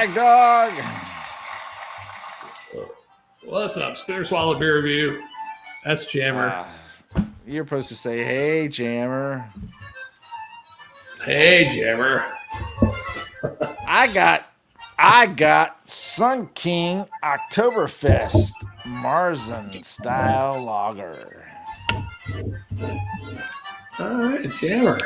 Shagdog. What's up? Spinner Swallow Beer Review. That's Jammer. You're supposed to say, "Hey, Jammer." Hey, Jammer. I got Sun King Oktoberfest Marzen style lager. All right, Jammer.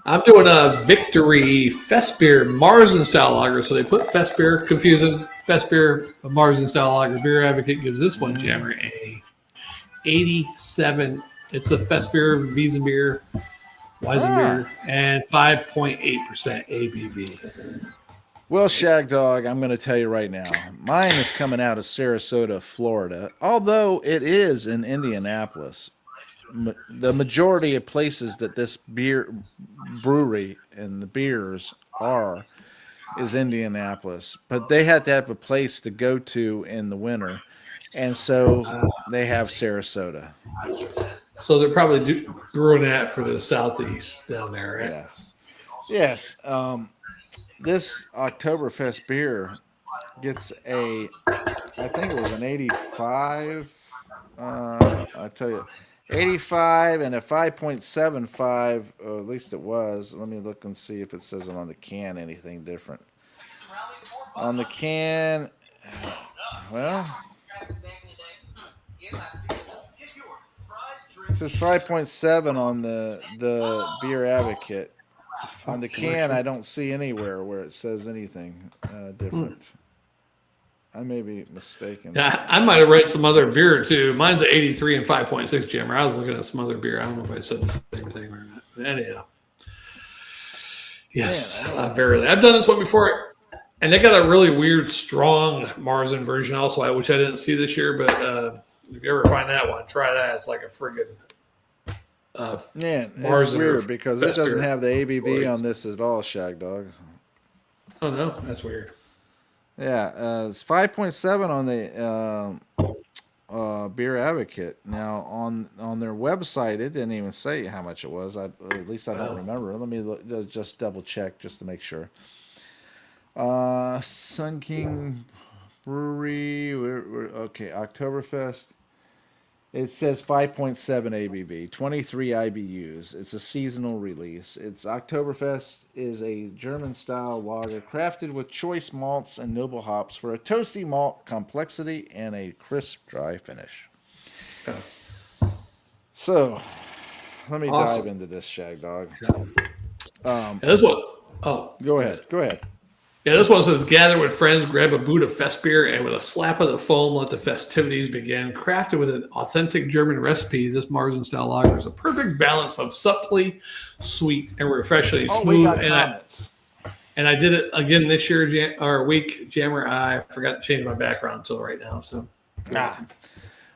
I'm doing a Victory Festbier Marzen style lager. So they put Festbier, confusing Festbier Marzen style lager. Beer Advocate gives this one, Jammer, a 87. It's a Festbier, Wiesenbier, and 5.8% ABV. Well, Shagdog, I'm going to tell you right now, mine is coming out of Sarasota, Florida, although it is in Indianapolis. The majority of places that this beer brewery and the beers are is Indianapolis, but they had to have a place to go to in the winter, and so they have Sarasota. So they're probably brewing that for the southeast down there, right? Yes. This Oktoberfest beer gets I think it was an 85. I tell you, 85 and a 5.75, or at least it was. Let me look and see if it says on the can anything different. On the can, well, it says 5.7 on the Beer Advocate. On the can, I don't see anywhere where it says anything different. I may be mistaken. Yeah, I might have read some other beer too. Mine's an 83 and 5.6, Jammer. I was looking at some other beer. I don't know if I said the same thing or not. But anyhow. Yes, I've done this one before. And they got a really weird, strong Marzen version also, which I didn't see this year. But if you ever find that one, try that. It's like a friggin' it's weird because it doesn't have the ABV on this at all, Shagdog. Oh, no? That's weird. Yeah, it's 5.7 on the Beer Advocate. Now, on their website, it didn't even say how much it was. At least I don't remember. Let me just double check just to make sure. Sun King Brewery. Okay, Oktoberfest. It says 5.7 ABV, 23 IBUs. It's a seasonal release. It's Oktoberfest is a German-style lager crafted with choice malts and noble hops for a toasty malt complexity and a crisp, dry finish. So, let me dive into this, Shagdog. This one. Oh, go ahead. Yeah, this one says, gather with friends, grab a boot of Festbier, and with a slap of the foam, let the festivities begin. Crafted with an authentic German recipe, this Marzen-style lager is a perfect balance of subtly sweet and refreshingly smooth. And I did it again this year, Jammer. I forgot to change my background until right now. So,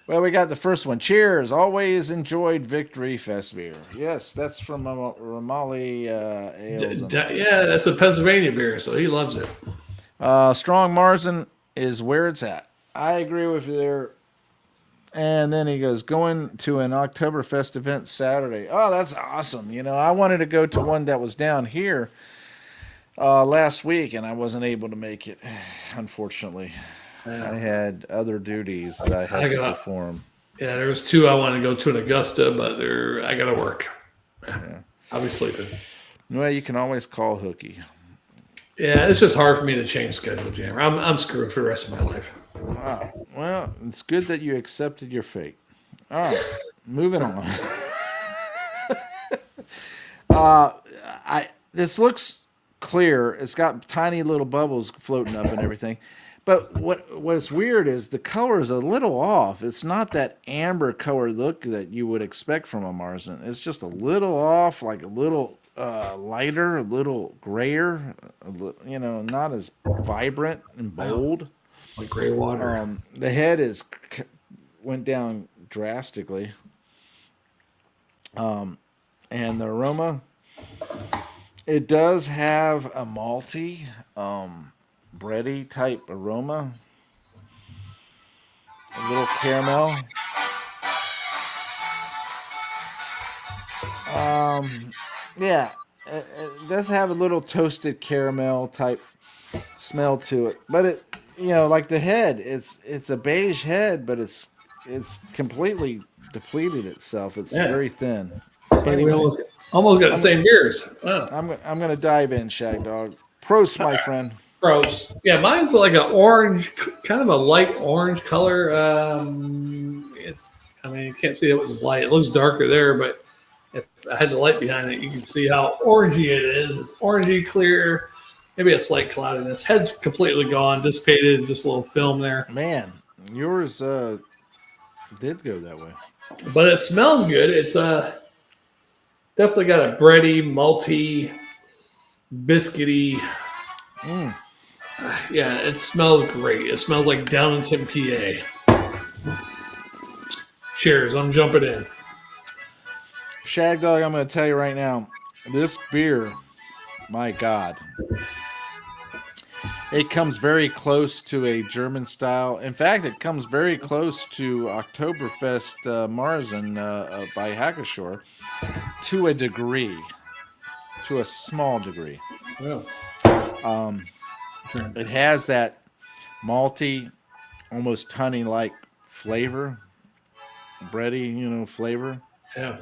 Well, we got the first one. Cheers. Always enjoyed Victory Festbier. Yes, that's from Ramali Ales. Yeah, that's a Pennsylvania beer, so he loves it. Strong Marzen is where it's at. I agree with you there. And then he goes, going to an Oktoberfest event Saturday. Oh, that's awesome. You know, I wanted to go to one that was down here last week, and I wasn't able to make it, unfortunately. I had other duties that I had to perform. Yeah, there was two I wanted to go to in Augusta, but I got to work. I'll be sleeping. Well, you can always call Hookie. Yeah, it's just hard for me to change schedule, Jammer. I'm screwed for the rest of my life. Wow. Well, it's good that you accepted your fate. All right, moving on. This looks clear. It's got tiny little bubbles floating up and everything. But what is weird is the color is a little off. It's not that amber color look that you would expect from a Marzen. It's just a little off, like a little lighter, a little grayer, not as vibrant and bold. Like gray water. The head went down drastically. And the aroma, it does have a malty, bready type aroma, a little caramel. It does have a little toasted caramel type smell to it. But it, like the head, it's a beige head, but it's completely depleted itself. It's Yeah. very thin. Hey, we Anyway, almost got the I'm same beers. Wow. I'm gonna dive in, Shagdog. Prost, my friend. Gross. Yeah, mine's like an orange, kind of a light orange color. I mean, you can't see it with the light. It looks darker there, but if I had the light behind it, you can see how orangey it is. It's orangey, clear, maybe a slight cloudiness. Head's completely gone, dissipated, just a little film there. Man, yours did go that way. But it smells good. It's definitely got a bready, malty, biscuity. Yeah, it smells great. It smells like Downingtown, PA. Cheers, I'm jumping in. Shagdog, I'm going to tell you right now, this beer, my God, it comes very close to a German style. In fact, it comes very close to Oktoberfest Marzen by Hackashore to a degree, to a small degree. Yeah. It has that malty, almost honey-like flavor, bready, flavor. Yeah.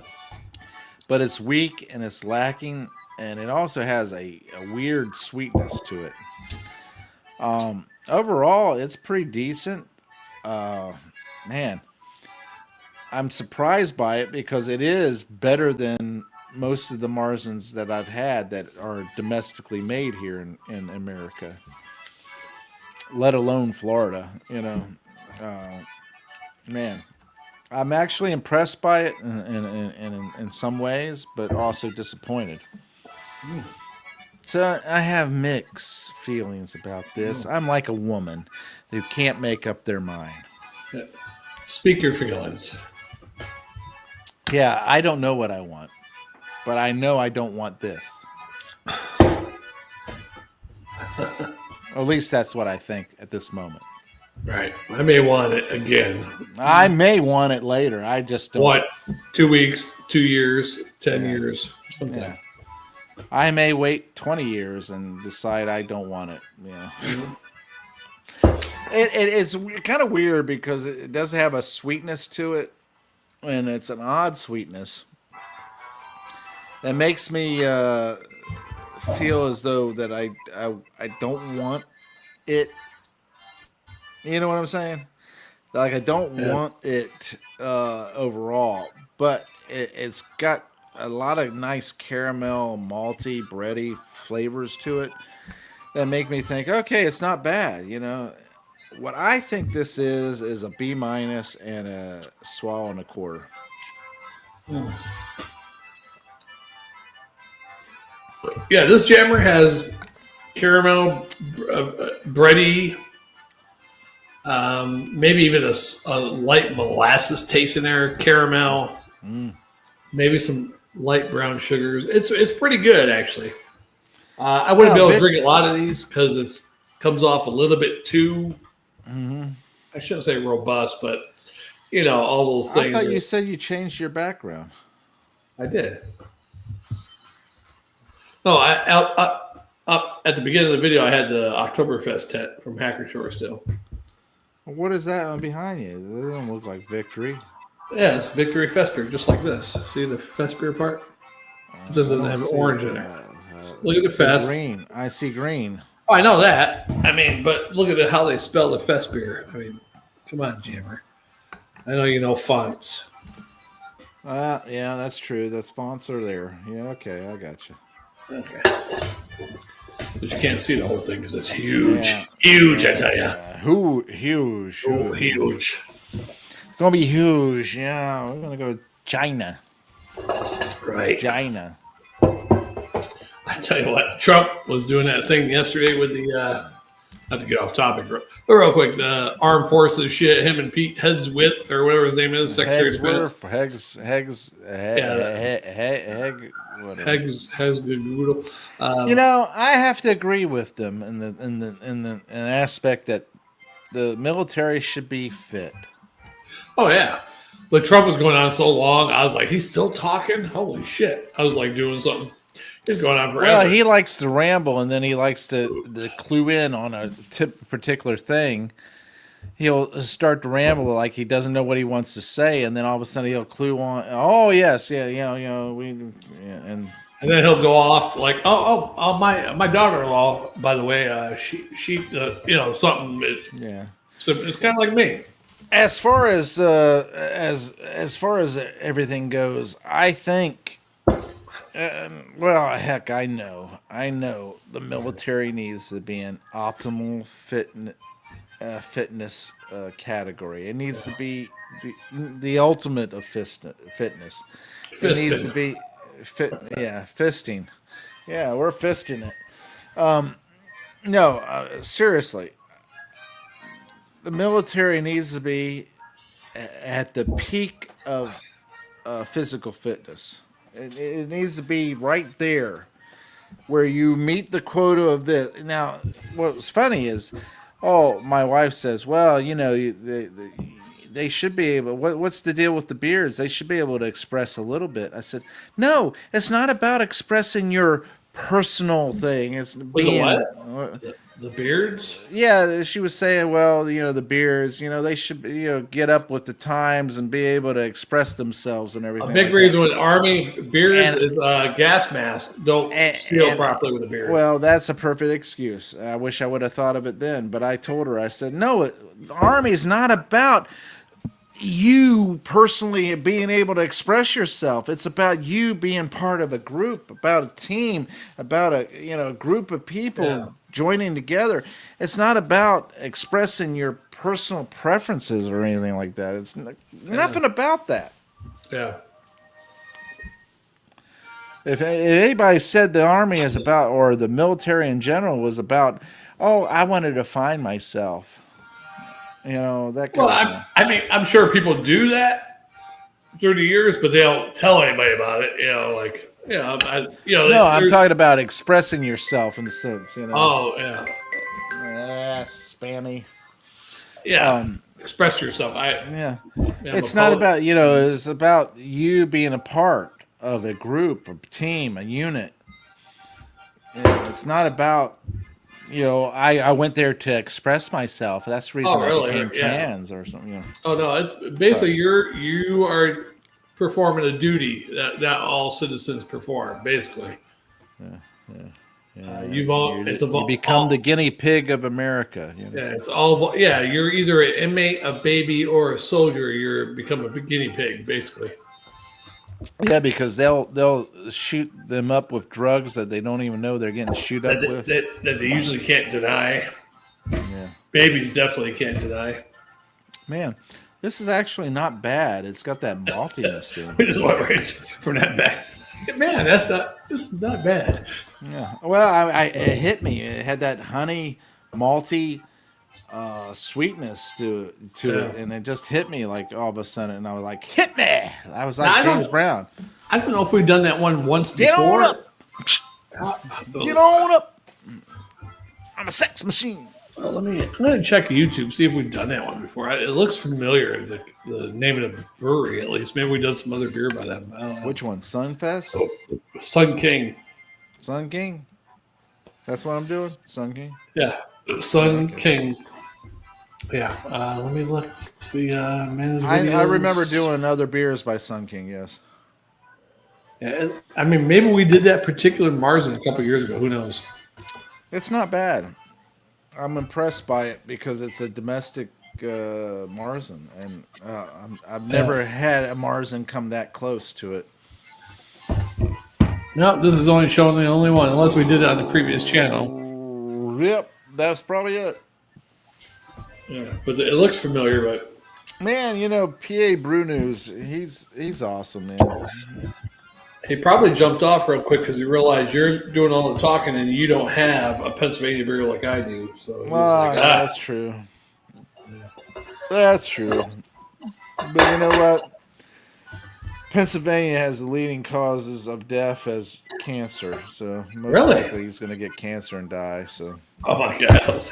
But it's weak and it's lacking, and it also has a weird sweetness to it. Overall, it's pretty decent. Man, I'm surprised by it because it is better than most of the Marzens that I've had that are domestically made here in America, let alone Florida. Man, I'm actually impressed by it in some ways, but also disappointed. So I have mixed feelings about this. I'm like a woman who can't make up their mind. Speak your feelings. Yeah, I don't know what I want, but I know I don't want this. At least that's what I think at this moment. Right. I may want it again. I may want it later. I just don't. What? 2 weeks, 2 years, 10 years, sometime. Yeah. I may wait 20 years and decide I don't want it. It's kind of weird because it does have a sweetness to it, and it's an odd sweetness that makes me feel as though that I don't want it. You know what I'm saying? Like I don't want it overall, but it's got a lot of nice caramel, malty, bready flavors to it that make me think, okay, it's not bad. What I think this is a B- and a swallow and a quarter. Yeah, this Jammer has caramel, bready, maybe even a light molasses taste in there, caramel, maybe some light brown sugars. It's pretty good, actually. I wouldn't be able to drink a lot of these because it comes off a little bit too, I shouldn't say robust, but, all those things. I thought you said you changed your background. I did. No, up at the beginning of the video, I had the Oktoberfest tent from Hackashore still. What is that on behind you? It doesn't look like Victory. Yeah, it's Victory Festbier, just like this. See the Festbier part? It doesn't have orange in it. Look at the Fest. Green. I see green. Oh, I know that. But look at how they spell the Festbier. Come on, Jammer. I know you know fonts. Yeah, that's true. Those fonts are there. Yeah, okay, I got you. Okay. But you can't see the whole thing because it's huge. Yeah. Huge, I tell you. Huge. Oh, huge. It's going to be huge. Yeah, we're going to go to China. Right. China. I tell you what, Trump was doing that thing yesterday with the, not to get off topic, but real quick, the armed forces shit, him and Pete Hegswith, or whatever his name is, Secretary of Defense. Hegsgoodle. I have to agree with them in the aspect that the military should be fit. Oh yeah, but Trump was going on so long. I was like, he's still talking. Holy shit! I was like doing something. It's going on forever. Well, he likes to ramble, and then he likes to clue in on a particular thing. He'll start to ramble like he doesn't know what he wants to say, and then all of a sudden he'll clue on. Oh yes, yeah, we, yeah, and then he'll go off like, my daughter-in-law, by the way, she something. Yeah. So it's kind of like me. As far as everything goes, I think. Well, heck, I know the military needs to be an optimal fitness category. It needs to be the ultimate of fitness. It needs to be fisting. Yeah, we're fisting it. No, seriously, the military needs to be at the peak of physical fitness. It needs to be right there where you meet the quota of this. Now, what's funny is, my wife says, well, they should be able. What's the deal with the beards? They should be able to express a little bit. I said, no, it's not about expressing your personal thing. It's being the beards. Yeah, she was saying, well, the beards, they should, get up with the times and be able to express themselves and everything. A big reason with Army beards is gas masks don't seal properly with a beard. Well, that's a perfect excuse. I wish I would have thought of it then, but I told her, I said, no, the Army is not about you personally being able to express yourself. It's about you being part of a group, about a team, about a group of people joining together. It's not about expressing your personal preferences or anything like that. It's nothing about that. Yeah. If anybody said the Army is about, or the military in general was about, I want to define myself. That kind of thing. I mean, I'm sure people do that through the years, but they don't tell anybody about it. No, I'm talking about expressing yourself in a sense. Oh yeah. Spammy. Yeah. Express yourself. It's not about It's about you being a part of a group, a team, a unit. It's not about. I went there to express myself. That's the reason I became trans or something. Oh no, it's basically you are performing a duty that all citizens perform. Basically, you become the guinea pig of America. Yeah, it's all. Yeah, you're either an inmate, a baby, or a soldier. You're become a guinea pig, basically. Yeah, because they'll shoot them up with drugs that they don't even know they're getting shoot up with. That they usually can't deny. Yeah. Babies definitely can't deny. Man, this is actually not bad. It's got that maltiness to it. We just went right from that back. Man, this is not bad. Yeah. Well, it hit me. It had that honey, malty sweetness to it, and it just hit me like all of a sudden, and I was like, hit me. I was like James Brown. I don't know if we've done that one once before. Get on up. Get on up. I'm a sex machine. Well, I'm going to check YouTube, see if we've done that one before. It looks familiar, the name of the brewery at least. Maybe we've done some other beer by them. I don't know. Which one? Sunfest? Sun King. Sun King? That's what I'm doing? Sun King? Yeah. Sun King. Yeah, let me look. See, I remember doing other beers by Sun King. Yes. Yeah, I mean, maybe we did that particular Marzen a couple years ago. Who knows? It's not bad. I'm impressed by it because it's a domestic Marzen, and I've never had a Marzen come that close to it. No, this is only showing the only one, unless we did it on the previous channel. Yep, that's probably it. Yeah, but it looks familiar, but man, PA Brew News, he's awesome, man. He probably jumped off real quick because he realized you're doing all the talking and you don't have a Pennsylvania beer like I do. So that's true. That's true. But you know what? Pennsylvania has the leading causes of death as cancer, so most likely he's going to get cancer and die. So. Oh my God!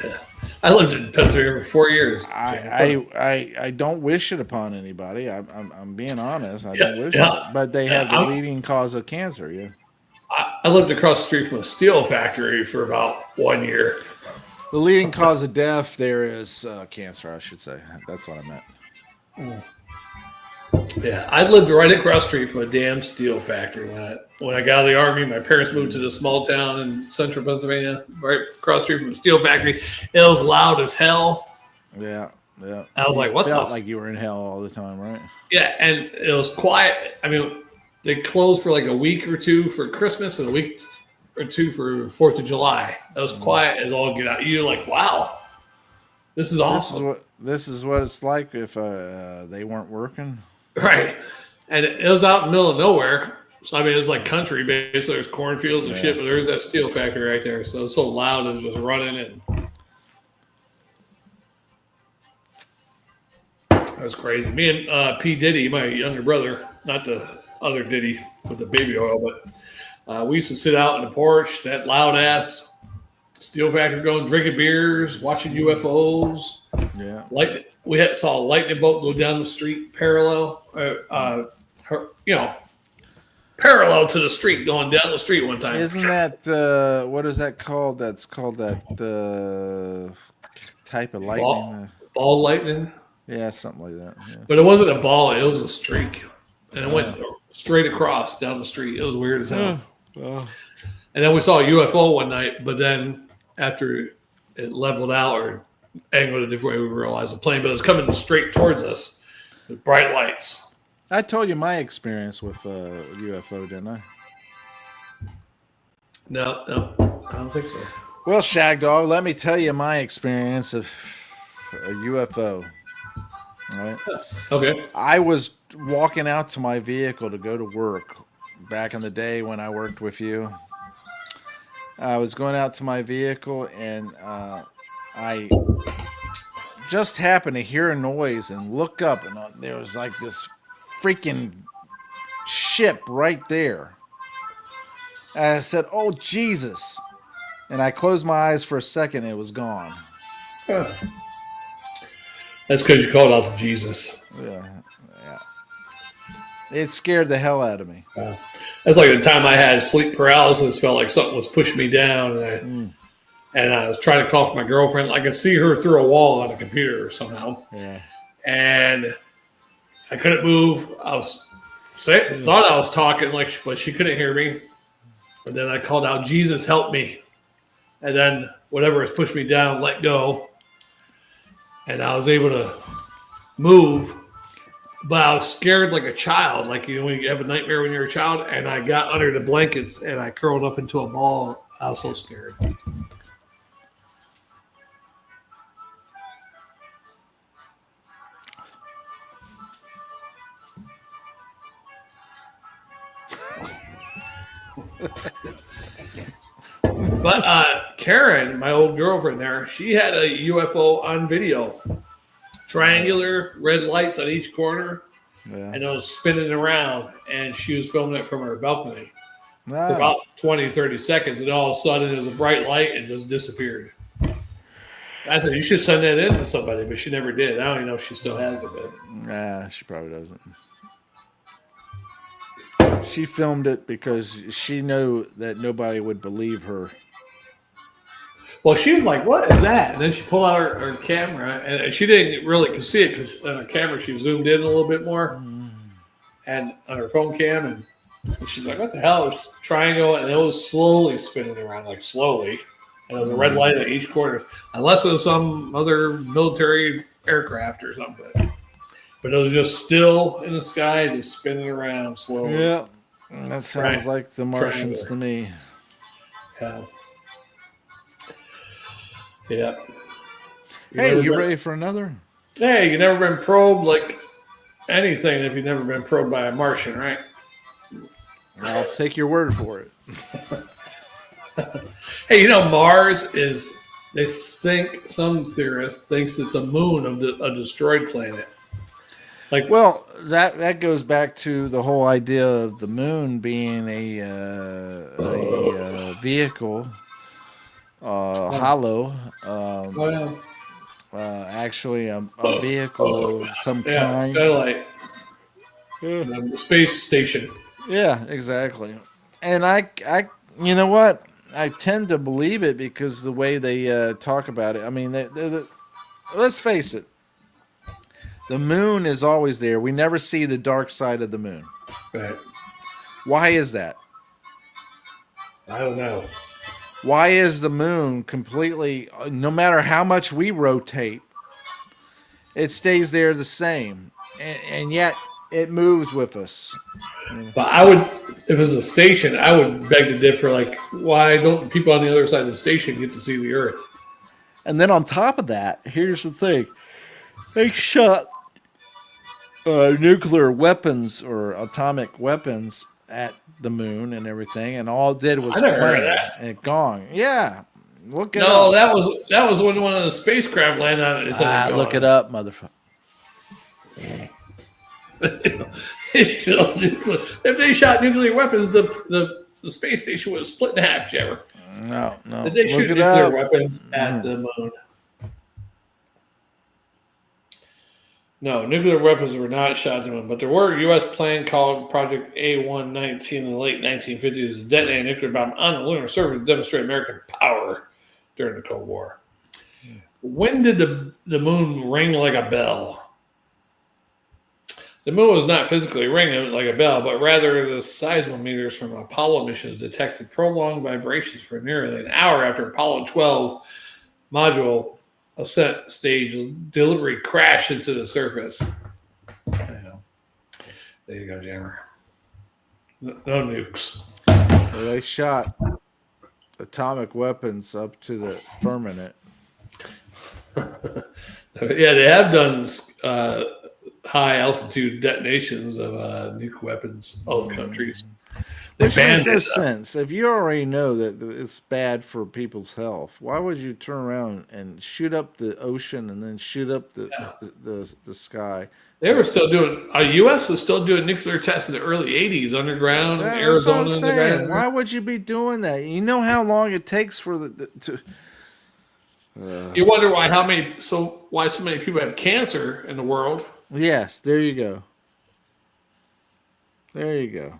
I lived in Pennsylvania for 4 years. I don't wish it upon anybody. I'm being honest. I don't wish it, but they have the leading cause of cancer. Yeah. I lived across the street from a steel factory for about 1 year. The leading cause of death there is cancer, I should say. That's what I meant. Yeah, I lived right across the street from a damn steel factory. When I got out of the Army, my parents moved to this small town in central Pennsylvania, right across the street from a steel factory. It was loud as hell. Yeah. I was like, what the? Felt like you were in hell all the time, right? Yeah, and it was quiet. I mean, they closed for like a week or two for Christmas and a week or two for 4th of July. It was quiet as all get out. You're like, wow, this is awesome. This is what it's like if they weren't working. Right. And it was out in the middle of nowhere. So, I mean, it's like country, basically. There's cornfields and shit, but there's that steel factory right there. So it's so loud, it was just running. And that was crazy. Me and P. Diddy, my younger brother, not the other Diddy with the baby oil, but we used to sit out on the porch, that loud-ass steel factory going, drinking beers, watching UFOs. Yeah. We saw a lightning bolt go down the street parallel to the street, going down the street one time. Isn't that what is that called? That's called that type of lightning. Ball lightning. Yeah, something like that. Yeah. But it wasn't a ball; it was a streak, and it went straight across down the street. It was weird as hell. And then we saw a UFO one night, but then after it leveled out or angled a different way, we realized the plane, but it was coming straight towards us with bright lights. I told you my experience with UFO, didn't I? No, I don't think so. Well, Shagdog, let me tell you my experience of a UFO. All right. Okay. I was walking out to my vehicle to go to work back in the day when I worked with you. I was going out to my vehicle and I just happened to hear a noise and look up, and there was like this freaking ship right there. And I said, "Oh, Jesus." And I closed my eyes for a second and it was gone. Huh. That's because you called out to Jesus. Yeah. It scared the hell out of me. That's like the time I had sleep paralysis, felt like something was pushing me down, and I was trying to call for my girlfriend. I could see her through a wall on a computer somehow. Yeah. And I couldn't move. I thought I was talking, but she couldn't hear me. And then I called out, "Jesus, help me." And then whatever was pushing me down let go. And I was able to move. But I was scared like a child. Like, when you have a nightmare when you're a child. And I got under the blankets and I curled up into a ball. I was so scared. But Karen, my old girlfriend there, she had a UFO on video. Triangular red lights on each corner. Yeah. And it was spinning around. And she was filming it from her balcony for about 20, 30 seconds. And all of a sudden, it was a bright light and just disappeared. I said, "You should send that in to somebody," but she never did. I don't even know if she still has it. But nah, she probably doesn't. She filmed it because she knew that nobody would believe her. Well, she was like, "What is that?" And then she pulled out her camera, and she didn't really see it because on her camera she zoomed in a little bit more, and on her phone cam, and she's like, "What the hell?" It was a triangle, and it was slowly spinning around, like slowly, and there was a red light at each corner, unless it was some other military aircraft or something. But it was just still in the sky, just spinning around slowly. Yeah, that sounds like the Martians to me. Yeah. Yeah. Hey, you ready for another? Hey, you've never been probed like anything if you've never been probed by a Martian, right? I'll take your word for it. Hey, Mars is, they think, some theorists thinks it's a moon of a destroyed planet. Well, that goes back to the whole idea of the moon being a vehicle. Hollow. Actually, a vehicle of some kind. Satellite. The space station. Yeah, exactly. And I You know what? I tend to believe it because the way they talk about it. I mean, let's face it. The moon is always there. We never see the dark side of the moon. Right. Why is that? I don't know. Why is the moon completely, no matter how much we rotate, it stays there the same, and yet it moves with us. But I would, if it was a station, I would beg to differ. Like, why don't people on the other side of the station get to see the Earth? And then on top of that, here's the thing: they shot nuclear weapons or atomic weapons at the moon and everything, and all it did was plane and gone. Yeah, look it up. That was when one of the spacecraft landed on it. Look it up, motherfucker. If they shot nuclear weapons, the space station would have split in half, Jammer. No. Did they shoot nuclear weapons at the moon? No, nuclear weapons were not shot at the moon, but there were a U.S. plane called Project A-119 in the late 1950s to detonate a nuclear bomb on the lunar surface to demonstrate American power during the Cold War. When did the moon ring like a bell? The moon was not physically ringing like a bell, but rather the seismometers from Apollo missions detected prolonged vibrations for nearly an hour after Apollo 12 module ascent stage delivery crashed into the surface. There you go, Jammer. No nukes. Well, they shot atomic weapons up to the firmament. Yeah, they have done high altitude detonations of nuke weapons. Both countries. Which makes no sense. If you already know that it's bad for people's health, why would you turn around and shoot up the ocean and then shoot up the sky? They were still doing. U.S. was still doing nuclear tests in the early '80s underground, in Arizona underground. Why would you be doing that? You know how long it takes for You wonder why so many people have cancer in the world. Yes, there you go. There you go.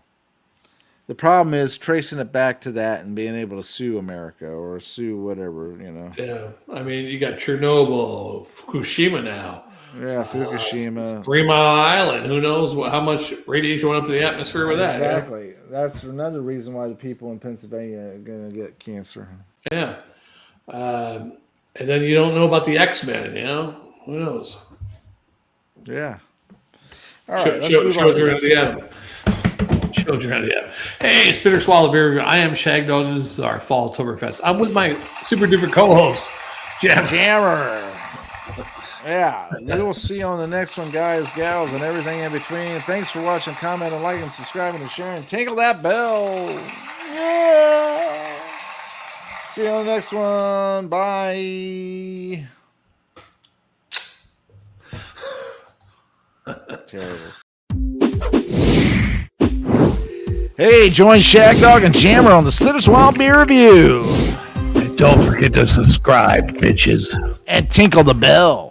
The problem is tracing it back to that and being able to sue America or sue whatever, Yeah, I mean, you got Chernobyl, Fukushima now. Yeah, Fukushima. 3 Mile Island. Who knows how much radiation went up to the atmosphere with that? Exactly. That's another reason why the people in Pennsylvania are going to get cancer. Yeah. And then you don't know about the X-Men, Who knows? Yeah. All right. Children of the Atom. Hey, Spitter Swallow Beer Review. I am Shagdog. This is our Fall Oktoberfest. I'm with my super duper co-host, Jammer. Yeah. We will see you on the next one, guys, gals, and everything in between. Thanks for watching, commenting, liking, subscribing, and sharing. Tinkle that bell. Yeah. See you on the next one. Bye. Terrible. Hey, join Shagdog and Jammer on the Spitter Wild Beer Review. And don't forget to subscribe, bitches. And tinkle the bell.